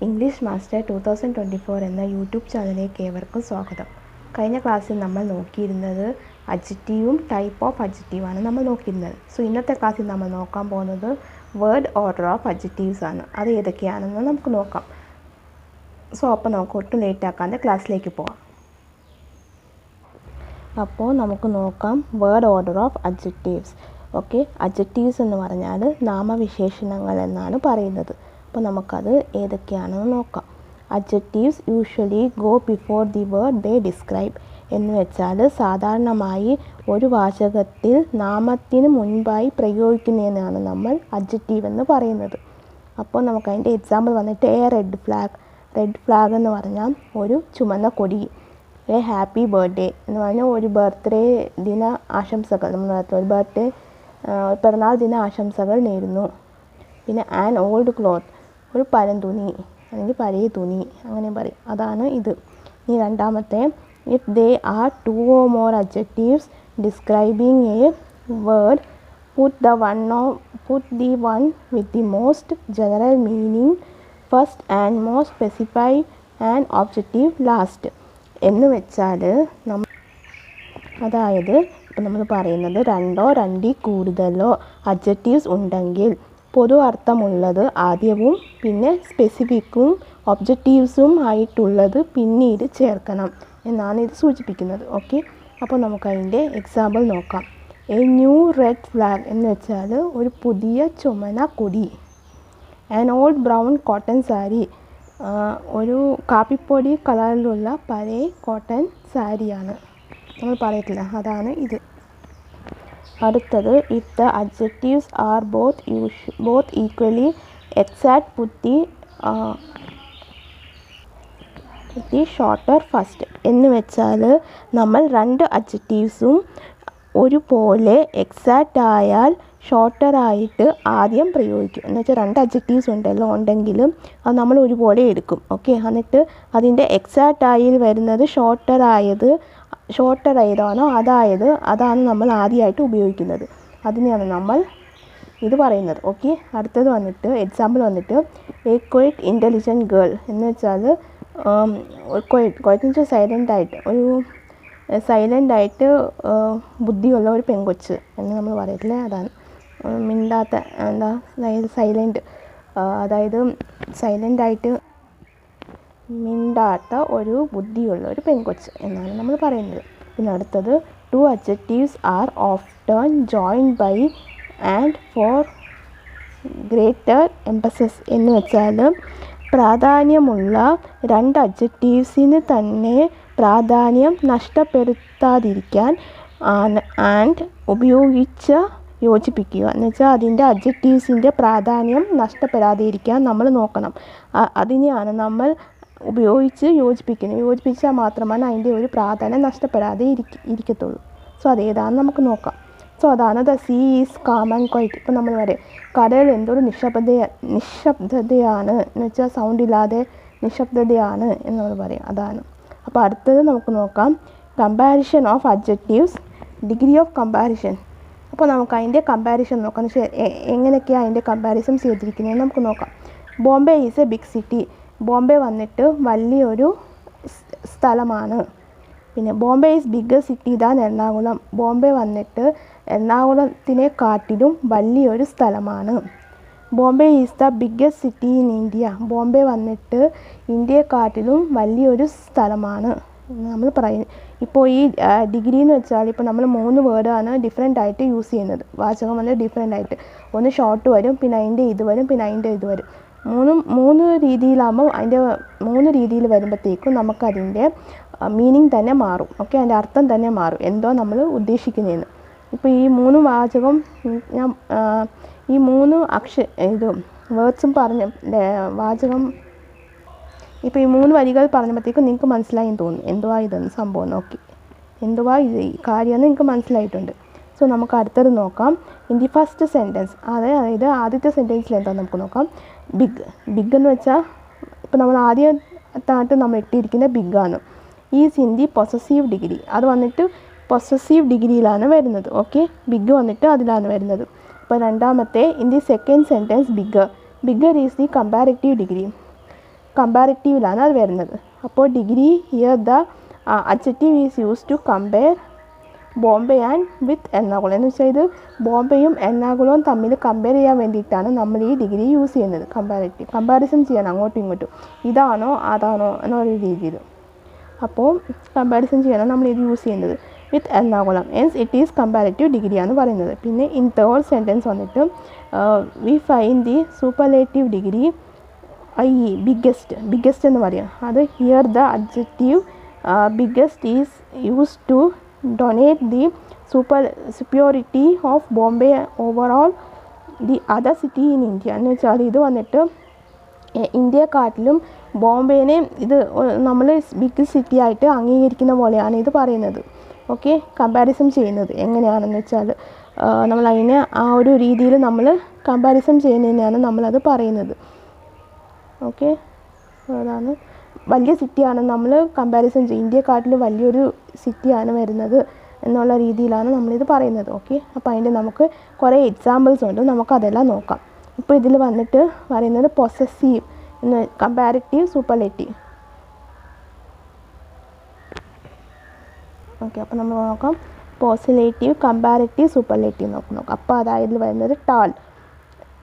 English master 2024 എന്ന YouTube ചാനലിലേക്ക് ഏവർക്കും സ്വാഗതം. കഴിഞ്ഞ ക്ലാസ്സിൽ നമ്മൾ നോക്കിയിരുന്നത് അഡ്ജക്റ്റീവും ടൈപ്പ് ഓഫ് അഡ്ജക്റ്റീവാണ് നമ്മൾ നോക്കിയിരുന്നത്. സോ ഇന്നത്തെ ക്ലാസ്സിൽ നമ്മൾ നോക്കാൻ പോകുന്നത് വേർഡ് ഓർഡർ ഓഫ് അഡ്ജക്റ്റീവ്സ് ആണ്. അത് ഏതൊക്കെയാണെന്ന് നമുക്ക് നോക്കാം. സോ അപ്പോൾ നമുക്ക് ഒട്ടും ലേറ്റ് ആക്കാതെ ക്ലാസ്സിലേക്ക് പോകാം. അപ്പോൾ നമുക്ക് നോക്കാം word order of adjectives. Okay, adjectives എന്ന് പറഞ്ഞാൽ നാമവിശേഷണങ്ങൾ എന്നാണ് പറയുന്നത്. അപ്പോൾ നമുക്കത് ഏതൊക്കെയാണെന്ന് നോക്കാം. Adjectives usually go before the word they describe എന്ന് വെച്ചാൽ സാധാരണമായി ഒരു വാചകത്തിൽ നാമത്തിന് മുൻപായി പ്രയോഗിക്കുന്നതിനാണ് നമ്മൾ അഡ്ജക്റ്റീവ് എന്ന് പറയുന്നത്. അപ്പോൾ നമുക്ക് അതിൻ്റെ എക്സാമ്പിൾ വന്നിട്ട് റെഡ് ഫ്ലാഗ് എന്ന് പറഞ്ഞാൽ ഒരു ചുമന്ന കൊടി. ഹാപ്പി ബർത്ത്ഡേ എന്ന് പറഞ്ഞാൽ ഒരു ബർത്ത്ഡേ ദിന ആശംസകൾ, നമ്മൾ ഒരു പിറന്നാൾ ദിന ആശംസകൾ നേരുന്നു. പിന്നെ ആൻ ഓൾഡ് ക്ലോത്ത്, ഒരു പഴന്തുണി അല്ലെങ്കിൽ പഴയ തുണി അങ്ങനെ പറയും, അതാണ് ഇത്. ഇനി രണ്ടാമത്തെ, if they are two or more adjectives describing A word put the one with the most general meaning first and more specify an objective last എന്ന് വെച്ചാൽ അതായത് ഇപ്പം നമ്മൾ പറയുന്നത് രണ്ടോ രണ്ടിൽ കൂടുതലോ അഡ്ജക്റ്റീവ്സ് ഉണ്ടെങ്കിൽ പൊതു അർത്ഥമുള്ളത് ആദ്യവും പിന്നെ സ്പെസിഫിക്കും ഒബ്ജക്റ്റീവ്സും ആയിട്ടുള്ളത് പിന്നീട് ചേർക്കണം എന്നാണ് ഇത് സൂചിപ്പിക്കുന്നത്. ഓക്കെ, അപ്പോൾ നമുക്കതിൻ്റെ എക്സാമ്പിൾ നോക്കാം. എ ന്യൂ റെഡ് ഫ്ലാഗ് എന്ന് വെച്ചാൽ ഒരു പുതിയ ചുമന്ന കൊടി. An old brown cotton sari, ഒരു കാപ്പിപ്പൊടി കളറിലുള്ള പഴയ കോട്ടൺ സാരിയാണ് നമ്മൾ പറയത്തില്ല, അതാണ് ഇത്. അടുത്തത്, if the adjectives are both equally exact put the shorter first എന്ന് വെച്ചാൽ നമ്മൾ രണ്ട് അഡ്ജക്റ്റീവ്സും ഒരുപോലെ എക്സാക്റ്റ് ആയാൽ ഷോർട്ടറായിട്ട് ആദ്യം പ്രയോഗിക്കും. എന്ന് വെച്ചാൽ രണ്ട് അഡ്ജക്റ്റീവ്സ് ഉണ്ടെങ്കിലും അത് നമ്മൾ ഒരുപോലെ എടുക്കും. ഓക്കെ, എന്നിട്ട് അതിൻ്റെ എക്സാക്റ്റ് ആയിൽ വരുന്നത് ഷോർട്ടർ ഏതാണോ അതാണ് നമ്മൾ ആദ്യമായിട്ട് ഉപയോഗിക്കുന്നത്. അതിനെയാണ് നമ്മൾ ഇത് പറയുന്നത്. ഓക്കെ, അടുത്തത് വന്നിട്ട് എക്സാമ്പിൾ വന്നിട്ട് എ ക്വൈറ്റ് ഇൻ്റലിജൻറ്റ് ഗേൾ എന്ന് വെച്ചാൽ ക്വൈറ്റ് എന്ന് വെച്ചാൽ സൈലൻ്റായിട്ട് ബുദ്ധിയുള്ള ഒരു പെങ്കൊച്ച് എന്ന് നമ്മൾ പറയത്തില്ലേ, അതാണ്. മിണ്ടാത്ത സൈലൻ്റ്, അതായത് സൈലൻ്റായിട്ട് മിണ്ടാത്ത ഒരു ബുദ്ധിയുള്ള ഒരു പെങ്കൊച്ച് എന്നാണ് നമ്മൾ പറയുന്നത്. പിന്നെ അടുത്തത്, two adjectives are often joined by and for greater emphasis എന്ന് വെച്ചാൽ പ്രാധാന്യമുള്ള രണ്ട് അഡ്ജക്റ്റീവ്സിന് തന്നെ പ്രാധാന്യം നഷ്ടപ്പെടുത്താതിരിക്കാൻ ആൻഡ് ഉപയോഗിച്ച് യോജിപ്പിക്കുക എന്ന് വെച്ചാൽ അതിൻ്റെ അഡ്ജക്റ്റീവ്സിൻ്റെ പ്രാധാന്യം നഷ്ടപ്പെടാതിരിക്കാൻ നമ്മൾ നോക്കണം. അതിനെയാണ് നമ്മൾ ഉപയോഗിച്ച് യോജിപ്പിച്ചാൽ മാത്രമാണ് അതിൻ്റെ ഒരു പ്രാധാന്യം നഷ്ടപ്പെടാതെ ഇരിക്കത്തുള്ളൂ. സോ അതേതാണെന്ന് നമുക്ക് നോക്കാം. സോ അതാണ് the sea is calm and quite. ഇപ്പം നമ്മൾ പറയും കടൽ എന്തൊരു നിശബ്ദതയാണ് എന്ന് വെച്ചാൽ സൗണ്ട് ഇല്ലാതെ നിശബ്ദതയാണ് എന്ന് നമ്മൾ പറയും, അതാണ്. അപ്പോൾ അടുത്തത് നമുക്ക് നോക്കാം, comparison of adjectives, degree of comparison. അപ്പോൾ നമുക്ക് അതിൻ്റെ കമ്പാരിഷൻ നോക്കാം, എങ്ങനെയൊക്കെയാണ് അതിൻ്റെ കമ്പാരിസൺ ചെയ്തിരിക്കുന്നത് നമുക്ക് നോക്കാം. Bombay is a big city, Bombay വന്നിട്ട് വലിയൊരു സ്ഥലമാണ്. പിന്നെ Bombay is bigger city than Ernakulam, Bombay വന്നിട്ട് എറണാകുളത്തിനെക്കാട്ടിലും വലിയൊരു സ്ഥലമാണ്. Bombay is the biggest city in India, Bombay വന്നിട്ട് ഇന്ത്യയെക്കാട്ടിലും വലിയൊരു സ്ഥലമാണ് നമ്മൾ പറയുന്നത്. ഇപ്പോൾ ഈ ഡിഗ്രി എന്ന് വെച്ചാൽ ഇപ്പോൾ നമ്മൾ 3 വേർഡാണ് ഡിഫറെൻ്റ് ആയിട്ട് യൂസ് ചെയ്യുന്നത്. വാചകം വന്നിട്ട് ഡിഫറെൻ്റ് ആയിട്ട്, ഒന്ന് ഷോർട്ട് വരും, പിന്നെ അതിൻ്റെ ഇത് വരും, പിന്നെ അതിൻ്റെ ഇത് വരും. മൂന്ന് രീതിയിലാകുമ്പോൾ അതിൻ്റെ 3 രീതിയിൽ വരുമ്പോഴത്തേക്കും നമുക്കതിൻ്റെ മീനിങ് തന്നെ മാറും. ഓക്കെ, അതിൻ്റെ അർത്ഥം തന്നെ മാറും, എന്തോ നമ്മൾ ഉദ്ദേശിക്കുന്നതെന്ന്. ഇപ്പോൾ ഈ 3 വാചകം ഞാൻ ഈ 3 വേർഡ്സും വാചകം ഇപ്പോൾ ഈ 3 വരികൾ പറഞ്ഞപ്പോഴത്തേക്കും നിങ്ങൾക്ക് മനസ്സിലായെന്ന് തോന്നുന്നു എന്തുവാ ഇതെന്ന് സംഭവം. നോക്കി എന്തുവാ ഇത് ഈ കാര്യമെന്ന് നിങ്ങൾക്ക് മനസ്സിലായിട്ടുണ്ട്. സോ നമുക്ക് അടുത്തത് നോക്കാം. ഇൻ ദി ഫസ്റ്റ് സെൻറ്റൻസ്, അതായത് ആദ്യത്തെ സെൻറ്റൻസിൽ എന്താണെന്ന് നമുക്ക് നോക്കാം. ബിഗ് എന്ന് വെച്ചാൽ ഇപ്പോൾ നമ്മൾ ആദ്യത്തായിട്ട് നമ്മൾ ഇട്ടിരിക്കുന്ന ബിഗ്ഗാണ്. Is in the possessive degree, അത് വന്നിട്ട് പൊസസീവ് ഡിഗ്രിയിലാണ് വരുന്നത്. ഓക്കെ, ബിഗ് വന്നിട്ട് അതിലാണ് വരുന്നത്. അപ്പോൾ രണ്ടാമത്തെ, in the second sentence bigger is the comparative degree. കമ്പാരിറ്റീവിലാണ് അത് വരുന്നത്. അപ്പോൾ degree here the adjective is use to compare Bombay and with Ernakulam. എന്ന് വെച്ചാൽ ഇത് ബോംബെയും എറണാകുളവും തമ്മിൽ കമ്പയർ ചെയ്യാൻ വേണ്ടിയിട്ടാണ് നമ്മൾ ഈ ഡിഗ്രി യൂസ് ചെയ്യുന്നത്. കമ്പാരിസൺ ചെയ്യണം അങ്ങോട്ടും ഇങ്ങോട്ടും, ഇതാണോ അതാണോ എന്നൊരു രീതിയിൽ. അപ്പോൾ കമ്പാരിസൺ ചെയ്യണം നമ്മൾ ഇത് യൂസ് ചെയ്യുന്നത് with Ernakulam. Hence it is comparative ഡിഗ്രിയാണ് പറയുന്നത്. പിന്നെ ഇൻ തേർഡ് സെൻറ്റൻസ് വന്നിട്ട് we find the superlative degree biggest എന്ന് പറയാം. അത് here the adjective biggest is use to donate the superiority of Bombay overall the other city in India. എന്ന് വെച്ചാൽ ഇത് വന്നിട്ട് ഇന്ത്യയെക്കാട്ടിലും ബോംബെനെ ഇത് നമ്മൾ ബിഗ് സിറ്റി ആയിട്ട് അംഗീകരിക്കുന്ന പോലെയാണ് ഇത് പറയുന്നത്. ഓക്കെ, കമ്പാരിസൺ ചെയ്യുന്നത് എങ്ങനെയാണെന്ന് വെച്ചാൽ നമ്മൾ അതിനെ ആ ഒരു രീതിയിൽ നമ്മൾ കമ്പാരിസൺ ചെയ്യുന്നതിനെയാണ് നമ്മളത് പറയുന്നത്. ഓക്കെ, അതാണ് വലിയ സിറ്റിയാണ് നമ്മൾ കമ്പാരിസൺ ചെയ്യും, ഇന്ത്യയെക്കാട്ടിലും വലിയൊരു സിറ്റിയാണ് വരുന്നത് എന്നുള്ള രീതിയിലാണ് നമ്മളിത് പറയുന്നത്. ഓക്കെ, അപ്പോൾ അതിൻ്റെ നമുക്ക് കുറേ എക്സാമ്പിൾസ് ഉണ്ട്, നമുക്കതെല്ലാം നോക്കാം. ഇപ്പോൾ ഇതിൽ വന്നിട്ട് പറയുന്നത് പൊസസീവ് എന്ന് കമ്പാരിറ്റീവ് സൂപ്പർലേറ്റീവ്. ഓക്കെ, അപ്പോൾ നമ്മൾ നോക്കാം പോസിലേറ്റീവ് കമ്പാരിറ്റീവ് സൂപ്പർലേറ്റീവ് നോക്കാം. അപ്പോൾ അതായത് വരുന്നത്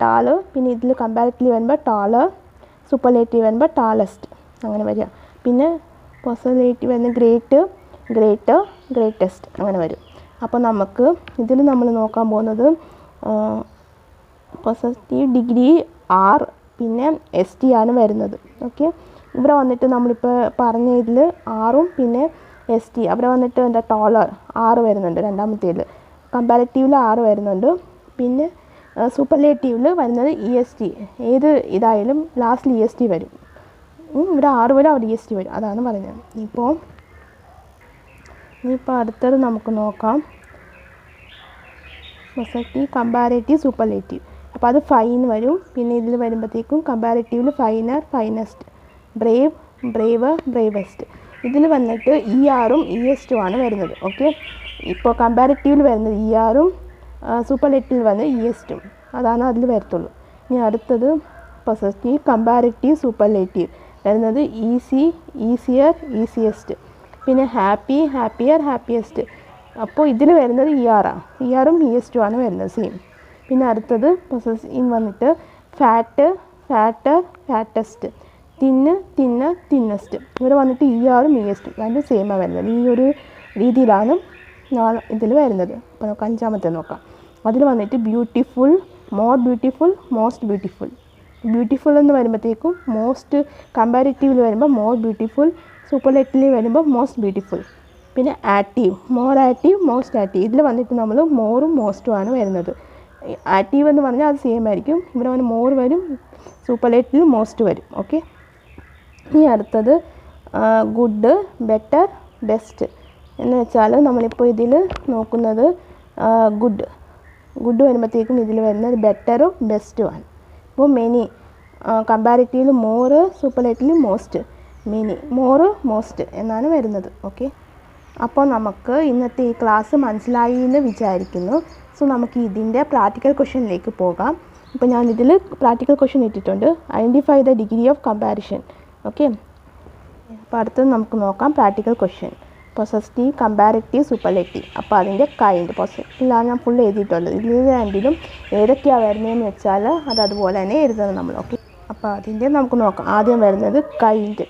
ടാൾ, പിന്നെ ഇതിൽ കമ്പാരിറ്റീവ് വരുമ്പോൾ ടാള്, സൂപ്പർലേറ്റീവ് വരുമ്പോൾ ടാളസ്റ്റ്, അങ്ങനെ വരിക. പിന്നെ പോസിലേറ്റീവ് വരുന്ന ഗ്രേറ്റസ്റ്റ് അങ്ങനെ വരും. അപ്പോൾ നമുക്ക് ഇതിൽ നമ്മൾ നോക്കാൻ പോകുന്നത് പോസിറ്റീവ് ഡിഗ്രി ആർ പിന്നെ എസ് ടി ആണ് വരുന്നത്. ഓക്കെ, ഇവിടെ വന്നിട്ട് നമ്മളിപ്പോൾ പറഞ്ഞ ഇതിൽ ആറും പിന്നെ എസ് ടി, അവിടെ വന്നിട്ട് എന്താ ടോളർ 6 വരുന്നുണ്ട് രണ്ടാമത്തേതിൽ, കമ്പാരിറ്റീവിൽ 6 വരുന്നുണ്ട്. പിന്നെ സൂപ്പർലേറ്റീവിൽ വരുന്നത് EST, ഏത് ഇതായാലും ലാസ്റ്റിൽ EST വരും. ഇവിടെ 6 വരും, അവിടെ EST വരും, അതാണ് പറയുന്നത്. ഇനിയിപ്പോൾ അടുത്തത് നമുക്ക് നോക്കാം പൊസസീവ് കമ്പാരേറ്റീവ് സൂപ്പർലേറ്റീവ്. അപ്പോൾ അത് ഫൈൻ വരും. പിന്നെ ഇതിൽ വരുമ്പോഴത്തേക്കും കമ്പാരേറ്റീവിൽ finer, finest, brave, braver, bravest. ഇതിൽ വന്നിട്ട് ERും ESറ്റും ആണ് വരുന്നത്. ഓക്കെ, ഇപ്പോൾ കമ്പാരേറ്റീവിൽ വരുന്നത് ERും സൂപ്പർലേറ്റീവിൽ വരുന്നത് ESറ്റും, അതാണ് അതിൽ വരത്തുള്ളൂ. ഇനി അടുത്തത് പൊസസീവ് കമ്പാരേറ്റീവ് സൂപ്പർലേറ്റീവ് വരുന്നത് ഈസി, ഈസിയർ, ഈസിയസ്റ്റ്, പിന്നെ ഹാപ്പി, ഹാപ്പിയർ, ഹാപ്പിയസ്റ്റ്. അപ്പോൾ ഇതിൽ വരുന്നത് ERും ESറ്റും ആണ് വരുന്നത് സെയിം. പിന്നെ അടുത്തത് പൊസസീവ് വന്നിട്ട് ഫാറ്റ്, ഫാറ്റർ, ഫാറ്റസ്റ്റ്, തിന്ന്, തിന്നസ്റ്റ്. ഇവിടെ വന്നിട്ട് ERും ESറ്റും രണ്ടും സെയിമാണ് വരുന്നത്. ഈ ഒരു രീതിയിലാണ് ഇതിൽ വരുന്നത്. അപ്പോൾ നമുക്ക് അഞ്ചാമത്തെ നോക്കാം. അതിൽ വന്നിട്ട് beautiful, more beautiful, most beautiful. Beautiful എന്ന് വരുമ്പോഴത്തേക്കും മോസ്റ്റ്, കമ്പാരിറ്റീവിൽ വരുമ്പോൾ മോർ ബ്യൂട്ടിഫുൾ, സൂപ്പർലേറ്റീവിൽ വരുമ്പോൾ മോസ്റ്റ് ബ്യൂട്ടിഫുൾ. പിന്നെ active, more active, most active. ഇതിൽ വന്നിട്ട് നമ്മൾ മോറും മോസ്റ്റും ആണ് വരുന്നത്. ആക്റ്റീവ് എന്ന് പറഞ്ഞാൽ അത് സെയിം ആയിരിക്കും, ഇവിടെ വന്ന് മോർ വരും, സൂപ്പർലേറ്റീവിൽ മോസ്റ്റ് വരും. ഓക്കെ, ഇനി അടുത്തത് ഗുഡ്, ബെറ്റർ, ബെസ്റ്റ് എന്ന് വെച്ചാൽ നമ്മളിപ്പോൾ ഇതിൽ നോക്കുന്നത് ഗുഡ് വരുമ്പോഴത്തേക്കും ഇതിൽ വരുന്നത് ബെറ്ററും ബെസ്റ്റും ആണ്. ഇപ്പോൾ മെനി, കമ്പാരിറ്റീവിൽ മോറ്, സൂപ്പർലേറ്റീവിൽ മോസ്റ്റ്, മെനി, മോറ്, മോസ്റ്റ് എന്നാണ് വരുന്നത്. ഓക്കെ, അപ്പോൾ നമുക്ക് ഇന്നത്തെ ഈ ക്ലാസ് മനസ്സിലായി എന്ന് വിചാരിക്കുന്നു. സോ നമുക്ക് ഇതിൻ്റെ പ്രാക്ടിക്കൽ ക്വസ്റ്റ്യനിലേക്ക് പോകാം. ഇപ്പോൾ ഞാൻ ഇതിൽ പ്രാക്ടിക്കൽ ക്വസ്റ്റ്യൻ ഇട്ടിട്ടുണ്ട്, identify the degree of comparison. Okay, അപ്പോൾ അടുത്തത് നമുക്ക് നോക്കാം practical question. Possessive comparative superlative. അപ്പോൾ അതിൻ്റെ കൈൻഡ് പൊസസീവിലാണ് ഞാൻ ഫുൾ എഴുതിയിട്ടുള്ളത്. ഇതിൽ രണ്ടിലും ഏതൊക്കെയാണ് വരുന്നതെന്ന് വെച്ചാൽ അത് അതുപോലെ തന്നെ എഴുതണം നമ്മൾ. ഓക്കെ, അപ്പോൾ അതിൻ്റെ നമുക്ക് നോക്കാം. ആദ്യം വരുന്നത് കൈൻഡ്.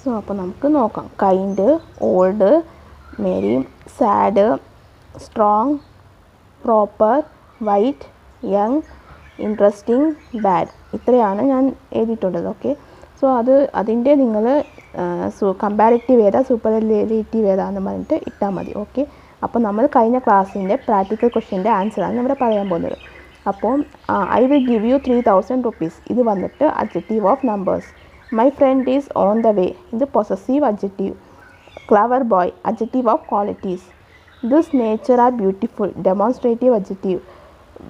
സോ അപ്പോൾ നമുക്ക് നോക്കാം. Kind, old, merry, sad, strong, proper, white, young, interesting, bad. ഇത്രയാണ് ഞാൻ എഴുതിയിട്ടുള്ളത്. ഓക്കെ, സോ അതിൻ്റെ നിങ്ങൾ കമ്പാരിറ്റീവ് ഏതാ സൂപ്പർലേറ്റീവ് ഏതാണെന്ന് പറഞ്ഞിട്ട് ഇട്ടാൽ മതി. ഓക്കെ, അപ്പോൾ നമ്മൾ കഴിഞ്ഞ ക്ലാസ്സിൻ്റെ പ്രാക്ടിക്കൽ ക്വസ്റ്റ്യൻ്റെ ആൻസറാണ് ഇവിടെ പറയാൻ പോകുന്നത്. അപ്പോൾ I will give you 3000 rupees. ഇത് വന്നിട്ട് adjective of numbers. My friend is on the way, ഇത് possessive adjective. Clever boy, adjective of qualities. This nature are beautiful, demonstrative adjective.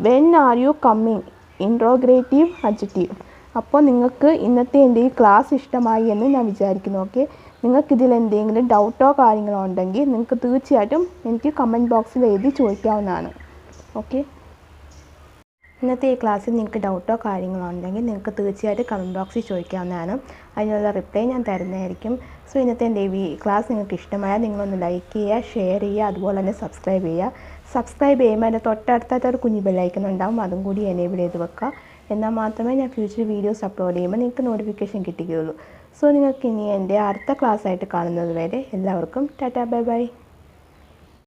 When are you coming, interrogative adjective. അപ്പോൾ നിങ്ങൾക്ക് ഇന്നത്തെ എൻ്റെ ഈ class ഇഷ്ടമായി എന്ന് ഞാൻ വിചാരിക്കുന്നു. ഓക്കെ, നിങ്ങൾക്കിതിൽ എന്തെങ്കിലും ഡൗട്ടോ കാര്യങ്ങളോ ഉണ്ടെങ്കിൽ നിങ്ങൾക്ക് തീർച്ചയായിട്ടും എനിക്ക് കമൻറ്റ് ബോക്സിൽ എഴുതി ചോദിക്കാവുന്നതാണ്. ഓക്കെ. ഇന്നത്തെ ഈ ക്ലാസ്സിൽ നിങ്ങൾക്ക് ഡൗട്ടോ കാര്യങ്ങളോ ഉണ്ടെങ്കിൽ നിങ്ങൾക്ക് തീർച്ചയായിട്ടും കമൻറ്റ് ബോക്സിൽ ചോദിക്കാവുന്നതാണ്. അതിനുള്ള റിപ്ലൈ ഞാൻ തരുന്നതായിരിക്കും. സോ ഇന്നത്തെ എൻ്റെ ഈ ക്ലാസ് നിങ്ങൾക്ക് ഇഷ്ടമായാൽ നിങ്ങളൊന്ന് ലൈക്ക് ചെയ്യുക, ഷെയർ ചെയ്യുക, അതുപോലെ തന്നെ സബ്സ്ക്രൈബ് ചെയ്യുക. സബ്സ്ക്രൈബ് ചെയ്യുമ്പോൾ അതിൻ്റെ തൊട്ടടുത്തായിട്ട് ഒരു കുഞ്ഞ് ബെല്ലൈക്കൺ ഉണ്ടാവും, അതും കൂടി എനേബിൾ ചെയ്ത് വെക്കുക. എന്നാൽ മാത്രമേ ഞാൻ ഫ്യൂച്ചർ വീഡിയോസ് അപ്ലോഡ് ചെയ്യുമ്പോൾ നിങ്ങൾക്ക് നോട്ടിഫിക്കേഷൻ കിട്ടുകയുള്ളൂ. സോ നിങ്ങൾക്ക് ഇനി എൻ്റെ അടുത്ത ക്ലാസ്സായിട്ട് കാണുന്നത് വരെ എല്ലാവർക്കും ടാറ്റാ ബൈ ബൈ.